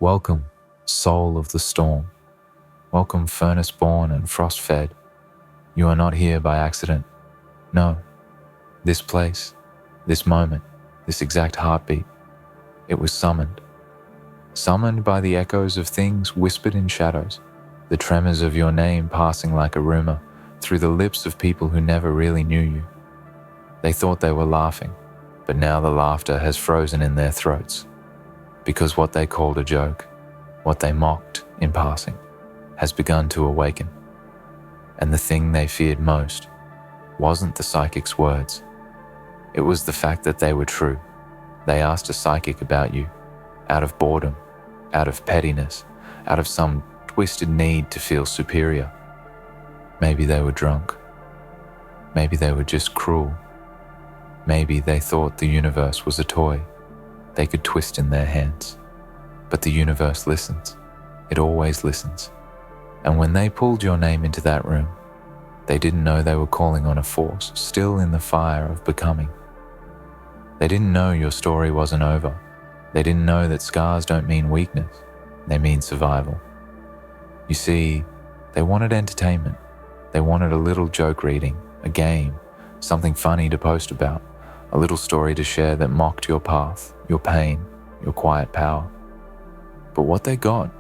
Welcome, soul of the storm. Welcome, furnace-born and frost-fed. You are not here by accident. No, this place, this moment, this exact heartbeat, it was summoned. Summoned by the echoes of things whispered in shadows, the tremors of your name passing like a rumor through the lips of people who never really knew you. They thought they were laughing, but now the laughter has frozen in their throats, because what they called a joke, what they mocked in passing, has begun to awaken. And the thing they feared most wasn't the psychic's words. It was the fact that they were true. They asked a psychic about you, out of boredom, out of pettiness, out of some twisted need to feel superior. Maybe they were drunk. Maybe they were just cruel. Maybe they thought the universe was a toy they could twist in their hands. But the universe listens. It always listens. And when they pulled your name into that room, they didn't know they were calling on a force still in the fire of becoming. They didn't know your story wasn't over. They didn't know that scars don't mean weakness. They mean survival. You see, they wanted entertainment. They wanted a little joke reading, a game, something funny to post about, a little story to share that mocked your path, your pain, your quiet power. But what they got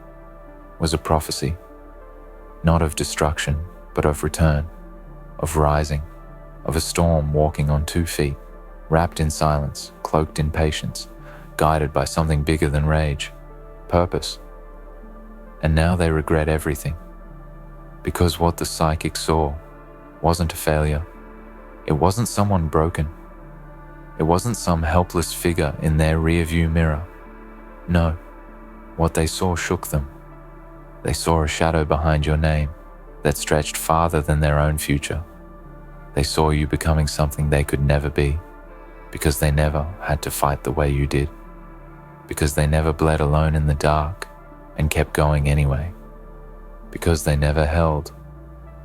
was a prophecy, not of destruction, but of return, of rising, of a storm walking on 2 feet, wrapped in silence, cloaked in patience, guided by something bigger than rage, purpose. And now they regret everything, because what the psychic saw wasn't a failure. It wasn't someone broken. It wasn't some helpless figure in their rearview mirror. No, what they saw shook them. They saw a shadow behind your name that stretched farther than their own future. They saw you becoming something they could never be, because they never had to fight the way you did, because they never bled alone in the dark and kept going anyway, because they never held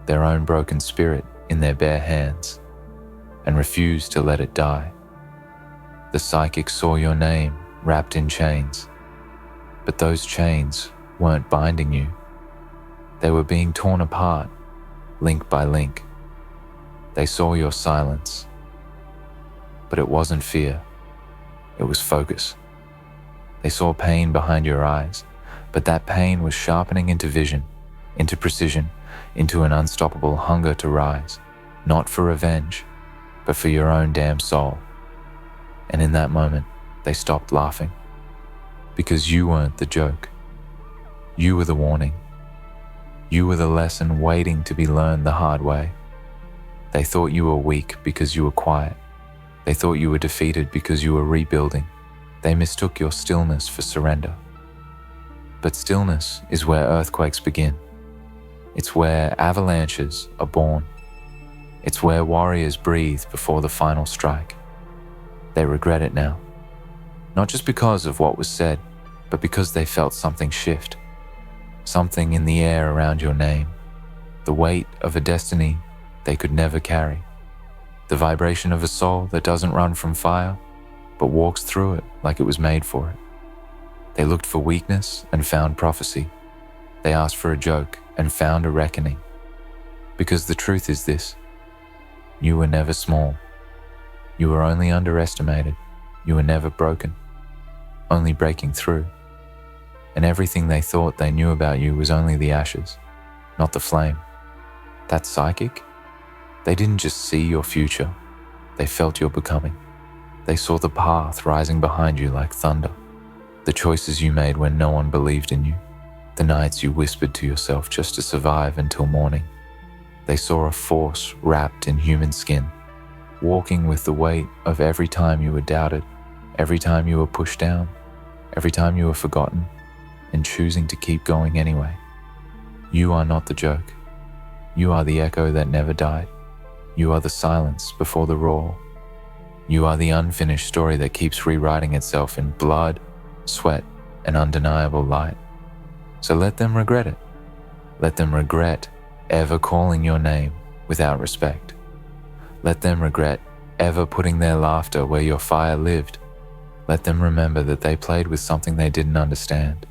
their own broken spirit in their bare hands and refused to let it die. The psychic saw your name wrapped in chains, but those chains weren't binding you. They were being torn apart, link by link. They saw your silence, but it wasn't fear, it was focus. They saw pain behind your eyes, but that pain was sharpening into vision, into precision, into an unstoppable hunger to rise, not for revenge, but for your own damn soul. And in that moment, they stopped laughing, because you weren't the joke. You were the warning. You were the lesson waiting to be learned the hard way. They thought you were weak because you were quiet. They thought you were defeated because you were rebuilding. They mistook your stillness for surrender. But stillness is where earthquakes begin. It's where avalanches are born. It's where warriors breathe before the final strike. They regret it now. Not just because of what was said, but because they felt something shift. Something in the air around your name. The weight of a destiny they could never carry. The vibration of a soul that doesn't run from fire, but walks through it like it was made for it. They looked for weakness and found prophecy. They asked for a joke and found a reckoning. Because the truth is this: you were never small. You were only underestimated. You were never broken, only breaking through. And everything they thought they knew about you was only the ashes, not the flame. That psychic? They didn't just see your future, they felt your becoming. They saw the path rising behind you like thunder, the choices you made when no one believed in you, the nights you whispered to yourself just to survive until morning. They saw a force wrapped in human skin, walking with the weight of every time you were doubted, every time you were pushed down, every time you were forgotten, and choosing to keep going anyway. You are not the joke. You are the echo that never died. You are the silence before the roar. You are the unfinished story that keeps rewriting itself in blood, sweat, and undeniable light. So let them regret it. Let them regret ever calling your name without respect. Let them regret ever putting their laughter where your fire lived. Let them remember that they played with something they didn't understand.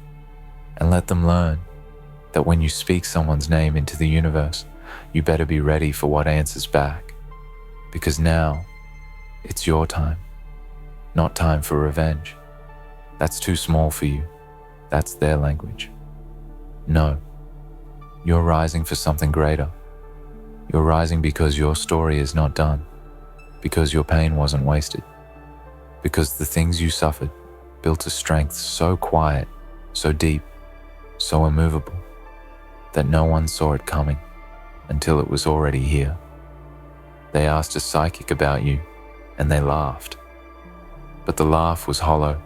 and let them learn that when you speak someone's name into the universe, you better be ready for what answers back. Because now, it's your time, not time for revenge. That's too small for you. That's their language. No, you're rising for something greater. You're rising because your story is not done, because your pain wasn't wasted, because the things you suffered built a strength so quiet, so deep, so immovable, that no one saw it coming until it was already here. They asked a psychic about you, and they laughed. But the laugh was hollow.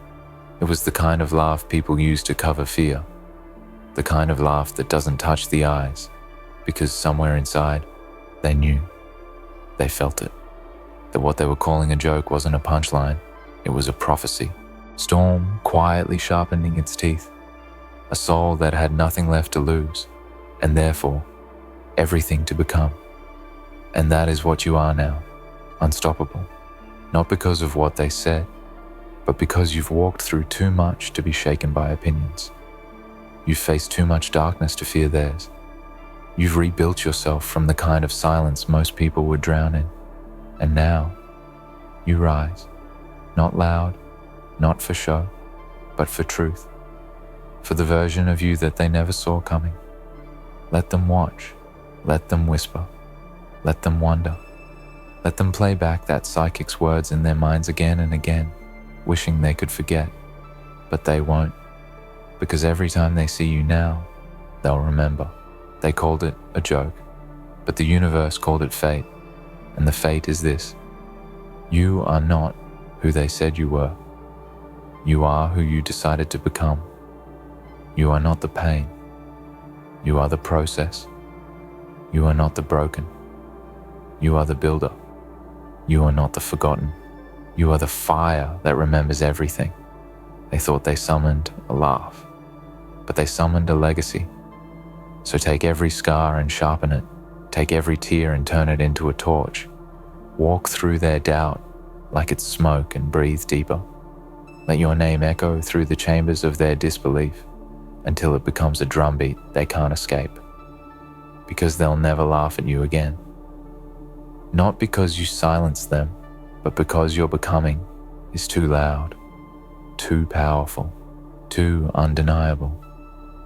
It was the kind of laugh people use to cover fear, the kind of laugh that doesn't touch the eyes, because somewhere inside, they knew, they felt it, that what they were calling a joke wasn't a punchline, it was a prophecy. Storm quietly sharpening its teeth, a soul that had nothing left to lose, and therefore, everything to become. And that is what you are now, unstoppable, not because of what they said, but because you've walked through too much to be shaken by opinions. You've faced too much darkness to fear theirs. You've rebuilt yourself from the kind of silence most people would drown in. And now, you rise, not loud, not for show, but for truth, for the version of you that they never saw coming. Let them watch, let them whisper, let them wonder, let them play back that psychic's words in their minds again and again, wishing they could forget, but they won't, because every time they see you now, they'll remember. They called it a joke, but the universe called it fate, and the fate is this: you are not who they said you were. You are who you decided to become. You are not the pain. You are the process. You are not the broken. You are the builder. You are not the forgotten. You are the fire that remembers everything. They thought they summoned a laugh, but they summoned a legacy. So take every scar and sharpen it. Take every tear and turn it into a torch. Walk through their doubt like it's smoke and breathe deeper. Let your name echo through the chambers of their disbelief until it becomes a drumbeat they can't escape. Because they'll never laugh at you again. Not because you silenced them, but because your becoming is too loud, too powerful, too undeniable.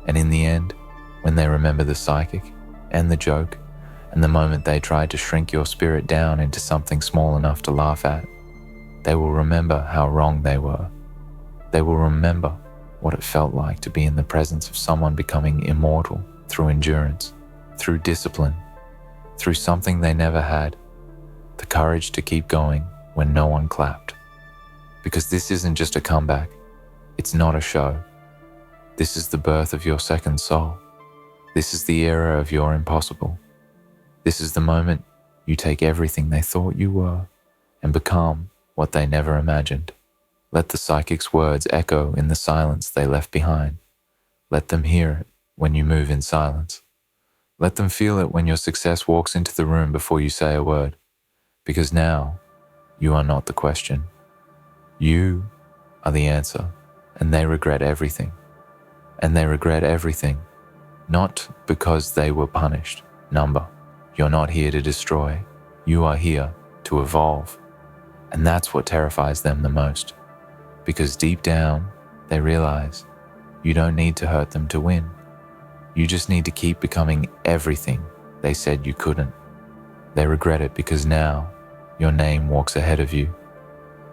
And in the end, when they remember the psychic and the joke and the moment they tried to shrink your spirit down into something small enough to laugh at, they will remember how wrong they were. They will remember what it felt like to be in the presence of someone becoming immortal through endurance, through discipline, through something they never had, the courage to keep going when no one clapped. Because this isn't just a comeback, it's not a show. This is the birth of your second soul. This is the era of your impossible. This is the moment you take everything they thought you were and become what they never imagined. Let the psychic's words echo in the silence they left behind. Let them hear it when you move in silence. Let them feel it when your success walks into the room before you say a word. Because now, you are not the question. You are the answer, and they regret everything. And they regret everything, not because they were punished. Number, you're not here to destroy. You are here to evolve. And that's what terrifies them the most. Because deep down, they realize you don't need to hurt them to win. You just need to keep becoming everything they said you couldn't. They regret it because now your name walks ahead of you.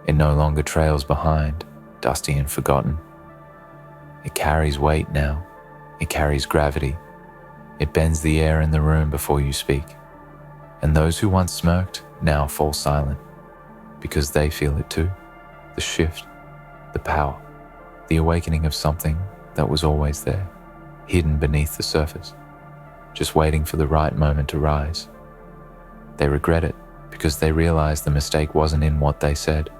It no longer trails behind, dusty and forgotten. It carries weight now. It carries gravity. It bends the air in the room before you speak. And those who once smirked now fall silent because they feel it too. The shift, the power, the awakening of something that was always there, hidden beneath the surface, just waiting for the right moment to rise. They regret it because they realize the mistake wasn't in what they said.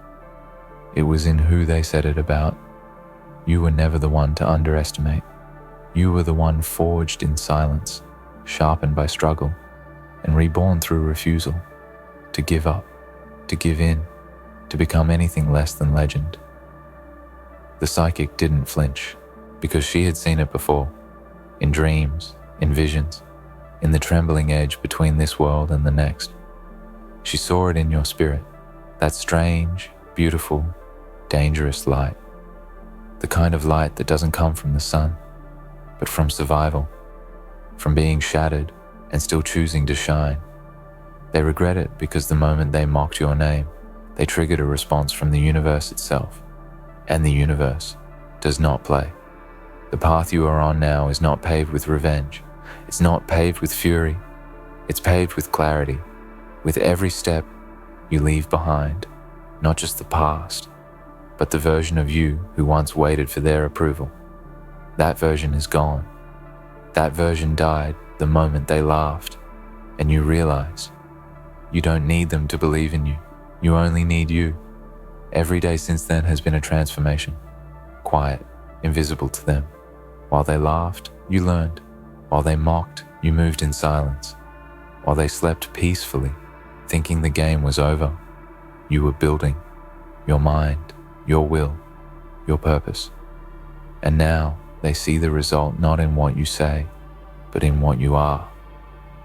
It was in who they said it about. You were never the one to underestimate. You were the one forged in silence, sharpened by struggle, and reborn through refusal, to give up, to give in, to become anything less than legend. The psychic didn't flinch. because she had seen it before, in dreams, in visions, in the trembling edge between this world and the next. She saw it in your spirit, that strange, beautiful, dangerous light, the kind of light that doesn't come from the sun, but from survival, from being shattered and still choosing to shine. They regret it because the moment they mocked your name, they triggered a response from the universe itself, and the universe does not play. The path you are on now is not paved with revenge. It's not paved with fury. It's paved with clarity. With every step you leave behind, not just the past, but the version of you who once waited for their approval. That version is gone. That version died the moment they laughed, and you realize you don't need them to believe in you. You only need you. Every day since then has been a transformation, quiet, invisible to them. While they laughed, you learned. While they mocked, you moved in silence. While they slept peacefully, thinking the game was over, you were building your mind, your will, your purpose. And now they see the result not in what you say, but in what you are.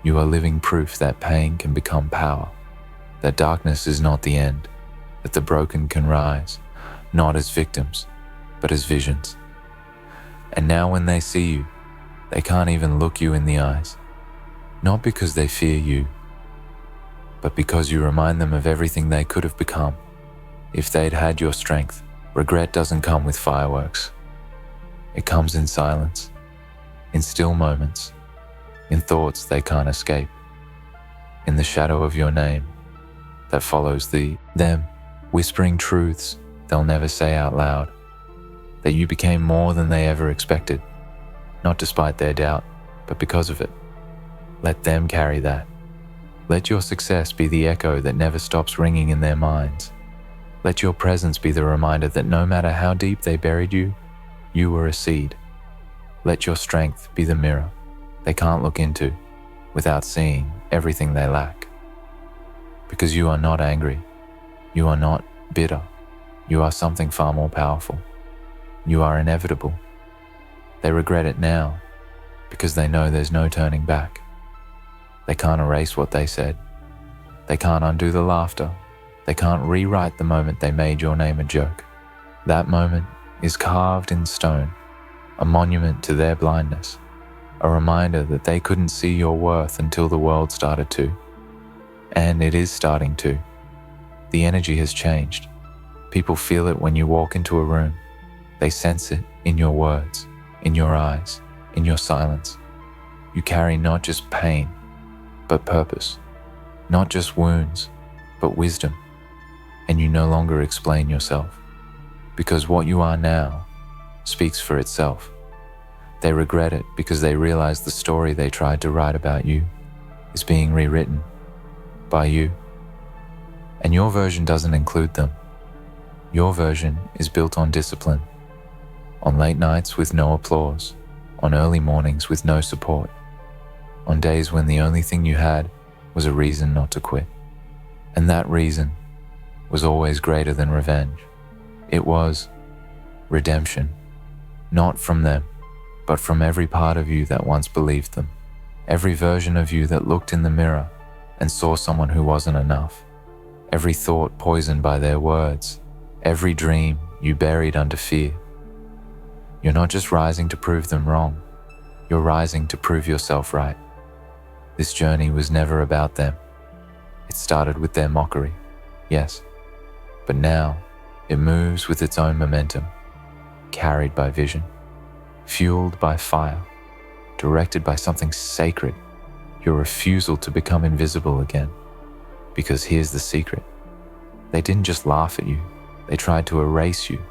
You are living proof that pain can become power, that darkness is not the end, that the broken can rise, not as victims, but as visions. And now when they see you, they can't even look you in the eyes, not because they fear you, but because you remind them of everything they could have become. If they'd had your strength, regret doesn't come with fireworks. It comes in silence, in still moments, in thoughts they can't escape, in the shadow of your name that follows them, whispering truths they'll never say out loud, that you became more than they ever expected, not despite their doubt, but because of it. Let them carry that. Let your success be the echo that never stops ringing in their minds. Let your presence be the reminder that no matter how deep they buried you, you were a seed. Let your strength be the mirror they can't look into without seeing everything they lack. Because you are not angry. You are not bitter. You are something far more powerful. You are inevitable. They regret it now because they know there's no turning back. They can't erase what they said. They can't undo the laughter. They can't rewrite the moment they made your name a joke. That moment is carved in stone, a monument to their blindness, a reminder that they couldn't see your worth until the world started to. And it is starting to. The energy has changed. People feel it when you walk into a room. They sense it in your words, in your eyes, in your silence. You carry not just pain, but purpose. Not just wounds, but wisdom. And you no longer explain yourself, because what you are now speaks for itself. They regret it because they realize the story they tried to write about you is being rewritten by you. And your version doesn't include them. Your version is built on discipline, on late nights with no applause, on early mornings with no support, on days when the only thing you had was a reason not to quit. And that reason was always greater than revenge. It was redemption, not from them, but from every part of you that once believed them, every version of you that looked in the mirror and saw someone who wasn't enough, every thought poisoned by their words, every dream you buried under fear. You're not just rising to prove them wrong, you're rising to prove yourself right. This journey was never about them. It started with their mockery, yes, but now it moves with its own momentum, carried by vision, fueled by fire, directed by something sacred, your refusal to become invisible again. Because here's the secret. They didn't just laugh at you, they tried to erase you.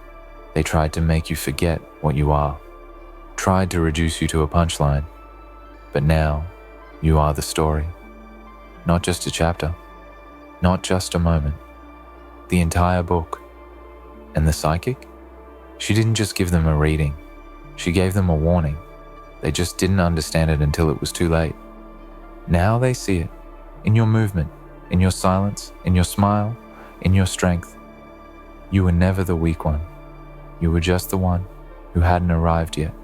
They tried to make you forget what you are, tried to reduce you to a punchline. But now, you are the story. Not just a chapter, not just a moment, the entire book. And the psychic? She didn't just give them a reading, she gave them a warning. They just didn't understand it until it was too late. Now they see it, in your movement, in your silence, in your smile, in your strength. You were never the weak one. You were just the one who hadn't arrived yet.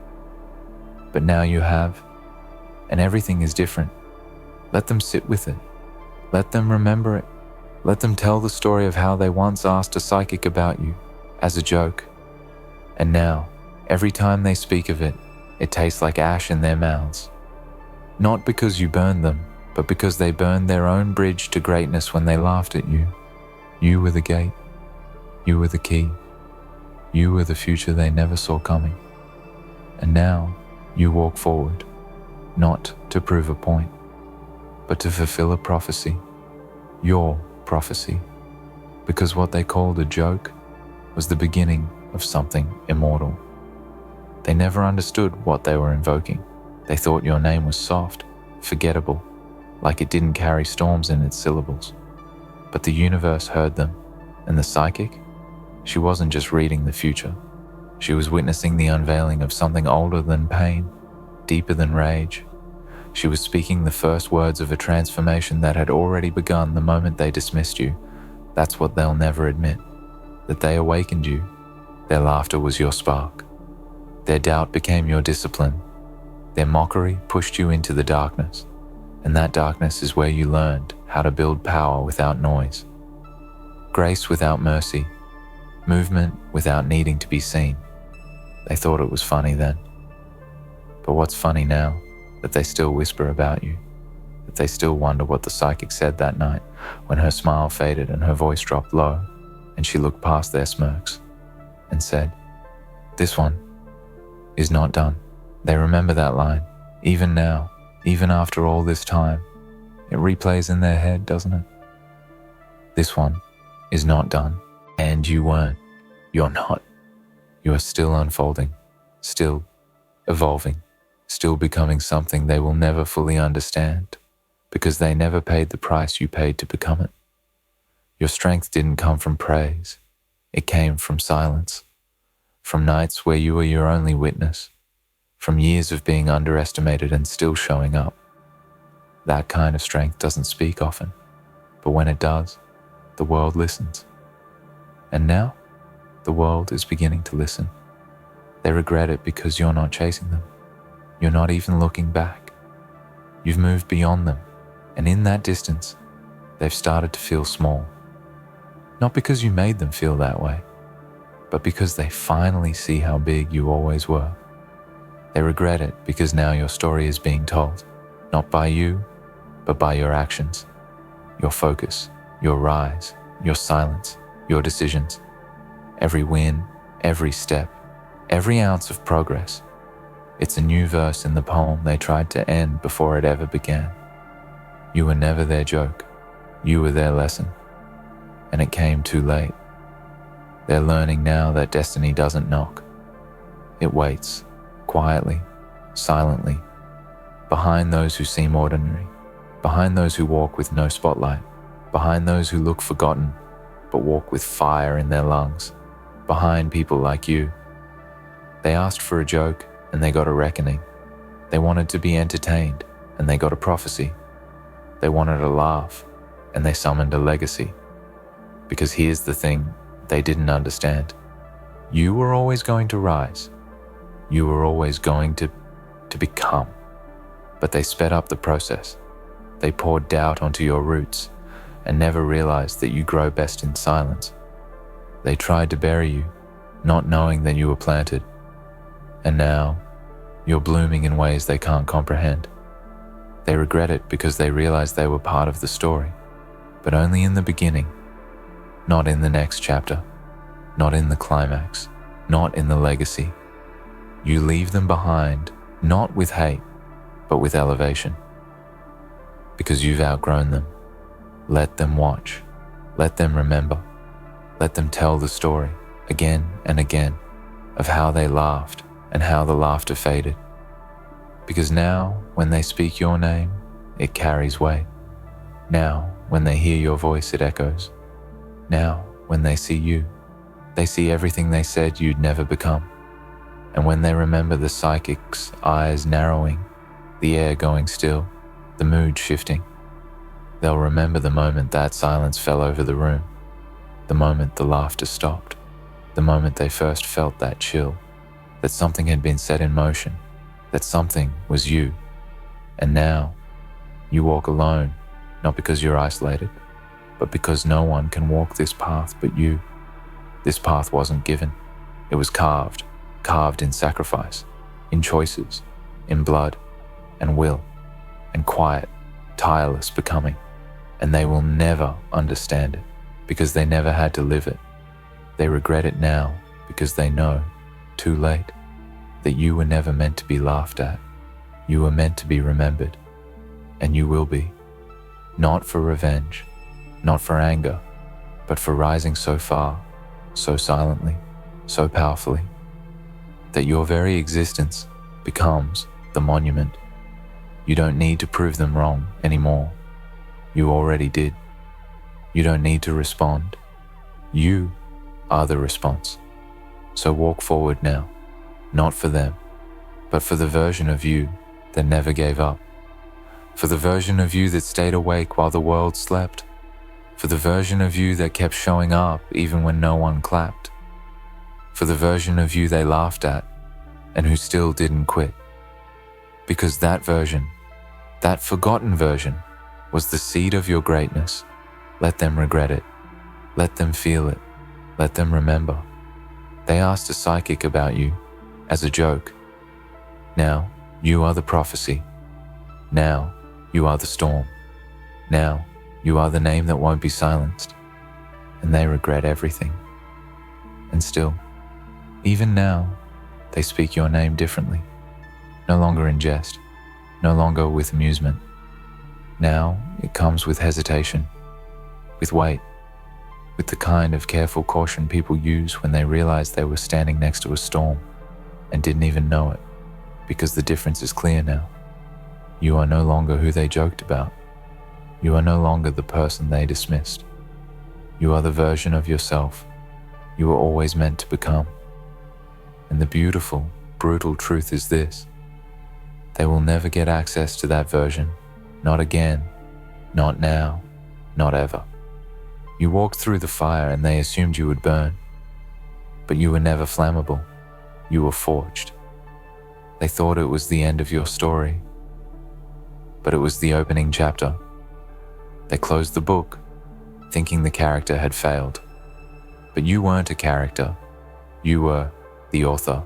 But now you have, and everything is different. Let them sit with it. Let them remember it. Let them tell the story of how they once asked a psychic about you, as a joke. And now, every time they speak of it, it tastes like ash in their mouths. Not because you burned them, but because they burned their own bridge to greatness when they laughed at you. You were the gate. You were the key. You were the future they never saw coming. And now, you walk forward, not to prove a point, but to fulfill a prophecy, your prophecy, because what they called a joke was the beginning of something immortal. They never understood what they were invoking. They thought your name was soft, forgettable, like it didn't carry storms in its syllables. But the universe heard them, and the psychic, she wasn't just reading the future. She was witnessing the unveiling of something older than pain, deeper than rage. She was speaking the first words of a transformation that had already begun the moment they dismissed you. That's what they'll never admit, that they awakened you. Their laughter was your spark. Their doubt became your discipline. Their mockery pushed you into the darkness, and that darkness is where you learned how to build power without noise, grace without mercy, movement without needing to be seen. They thought it was funny then. But what's funny now? That they still whisper about you, that they still wonder what the psychic said that night when her smile faded and her voice dropped low, and she looked past their smirks and said, "This one is not done." They remember that line, even now, even after all this time. It replays in their head, doesn't it? This one is not done. And you weren't. You're not. You are still unfolding, still evolving, still becoming something they will never fully understand, because they never paid the price you paid to become it. Your strength didn't come from praise. It came from silence, from nights where you were your only witness, from years of being underestimated and still showing up. That kind of strength doesn't speak often, but when it does, the world listens. And now, the world is beginning to listen. They regret it because you're not chasing them. You're not even looking back. You've moved beyond them, and in that distance, they've started to feel small. Not because you made them feel that way, but because they finally see how big you always were. They regret it because now your story is being told, not by you, but by your actions, your focus, your rise, your silence, your decisions. Every win, every step, every ounce of progress. It's a new verse in the poem they tried to end before it ever began. You were never their joke. You were their lesson. And it came too late. They're learning now that destiny doesn't knock. It waits, quietly, silently, behind those who seem ordinary, behind those who walk with no spotlight, behind those who look forgotten, but walk with fire in their lungs, behind people like you. They asked for a joke, and they got a reckoning. They wanted to be entertained, and they got a prophecy. They wanted a laugh, and they summoned a legacy. Because here's the thing they didn't understand. You were always going to rise. You were always going to become. But they sped up the process. They poured doubt onto your roots and never realized that you grow best in silence. They tried to bury you, not knowing that you were planted. And now, you're blooming in ways they can't comprehend. They regret it because they realize they were part of the story, but only in the beginning, not in the next chapter, not in the climax, not in the legacy. You leave them behind, not with hate, but with elevation. Because you've outgrown them. Let them watch. Let them remember. Let them tell the story, again and again, of how they laughed and how the laughter faded. Because now, when they speak your name, it carries weight. Now, when they hear your voice, it echoes. Now, when they see you, they see everything they said you'd never become. And when they remember the psychic's eyes narrowing, the air going still, the mood shifting, they'll remember the moment that silence fell over the room, the moment the laughter stopped, the moment they first felt that chill, that something had been set in motion, that something was you. And now, you walk alone, not because you're isolated, but because no one can walk this path but you. This path wasn't given. It was carved in sacrifice, in choices, in blood and will, and quiet, tireless becoming. And they will never understand it because they never had to live it. They regret it now because they know, too late, that you were never meant to be laughed at. You were meant to be remembered, and you will be. Not for revenge, not for anger, but for rising so far, so silently, so powerfully, that your very existence becomes the monument. You don't need to prove them wrong anymore. You already did. You don't need to respond. You are the response. So walk forward now, not for them, but for the version of you that never gave up. For the version of you that stayed awake while the world slept. For the version of you that kept showing up even when no one clapped. For the version of you they laughed at and who still didn't quit. Because that version, that forgotten version, was the seed of your greatness. Let them regret it. Let them feel it. Let them remember. They asked a psychic about you as a joke. Now you are the prophecy. Now you are the storm. Now you are the name that won't be silenced. And they regret everything. And still, even now, they speak your name differently. No longer in jest, no longer with amusement. Now it comes with hesitation, with weight, with the kind of careful caution people use when they realize they were standing next to a storm and didn't even know it, because the difference is clear now. You are no longer who they joked about. You are no longer the person they dismissed. You are the version of yourself you were always meant to become. And the beautiful, brutal truth is this: they will never get access to that version. Not again, not now, not ever. You walked through the fire and they assumed you would burn. But you were never flammable. You were forged. They thought it was the end of your story. But it was the opening chapter. They closed the book, thinking the character had failed. But you weren't a character. You were the author.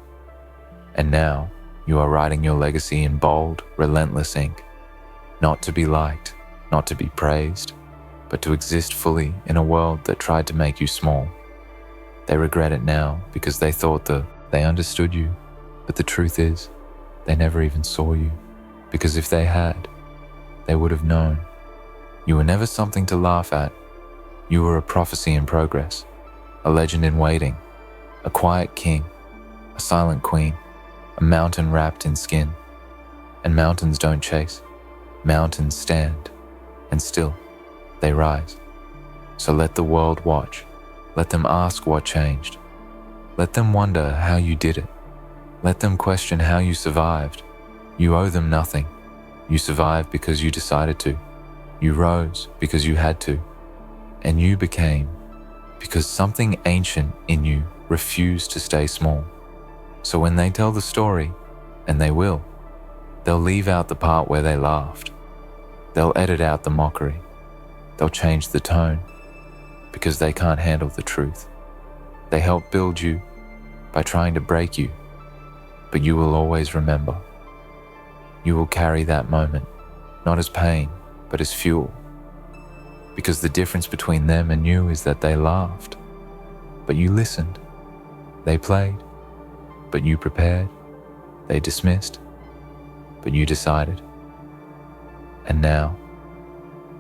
And now you are writing your legacy in bold, relentless ink. Not to be liked, not to be praised, but to exist fully in a world that tried to make you small. They regret it now because they thought that they understood you, but the truth is, they never even saw you, because if they had, they would have known. You were never something to laugh at. You were a prophecy in progress, a legend in waiting, a quiet king, a silent queen, a mountain wrapped in skin. And mountains don't chase. Mountains stand, and still, they rise. So let the world watch. Let them ask what changed. Let them wonder how you did it. Let them question how you survived. You owe them nothing. You survived because you decided to. You rose because you had to. And you became because something ancient in you refused to stay small. So when they tell the story, and they will, they'll leave out the part where they laughed. They'll edit out the mockery. They'll change the tone because they can't handle the truth. They help build you by trying to break you, but you will always remember. You will carry that moment, not as pain, but as fuel. Because the difference between them and you is that they laughed, but you listened. They played, but you prepared. They dismissed, but you decided. And now,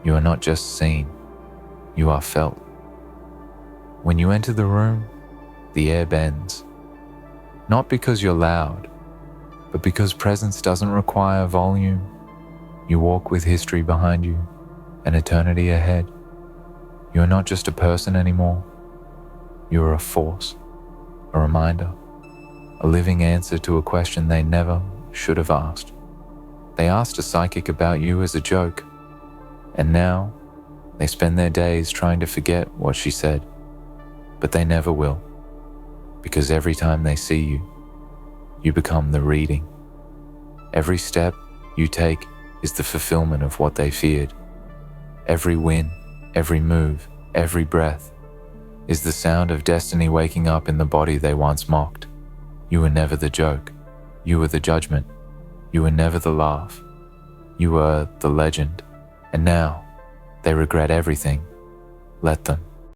you are not just seen, you are felt. When you enter the room, the air bends. Not because you're loud, but because presence doesn't require volume. You walk with history behind you, and eternity ahead. You are not just a person anymore. You are a force, a reminder, a living answer to a question they never should have asked. They asked a psychic about you as a joke, and now they spend their days trying to forget what she said. But they never will, because every time they see you, you become the reading. Every step you take is the fulfillment of what they feared. Every win, every move, every breath is the sound of destiny waking up in the body they once mocked. You were never the joke. You were the judgment. You were never the laugh. You were the legend. And now, they regret everything. Let them.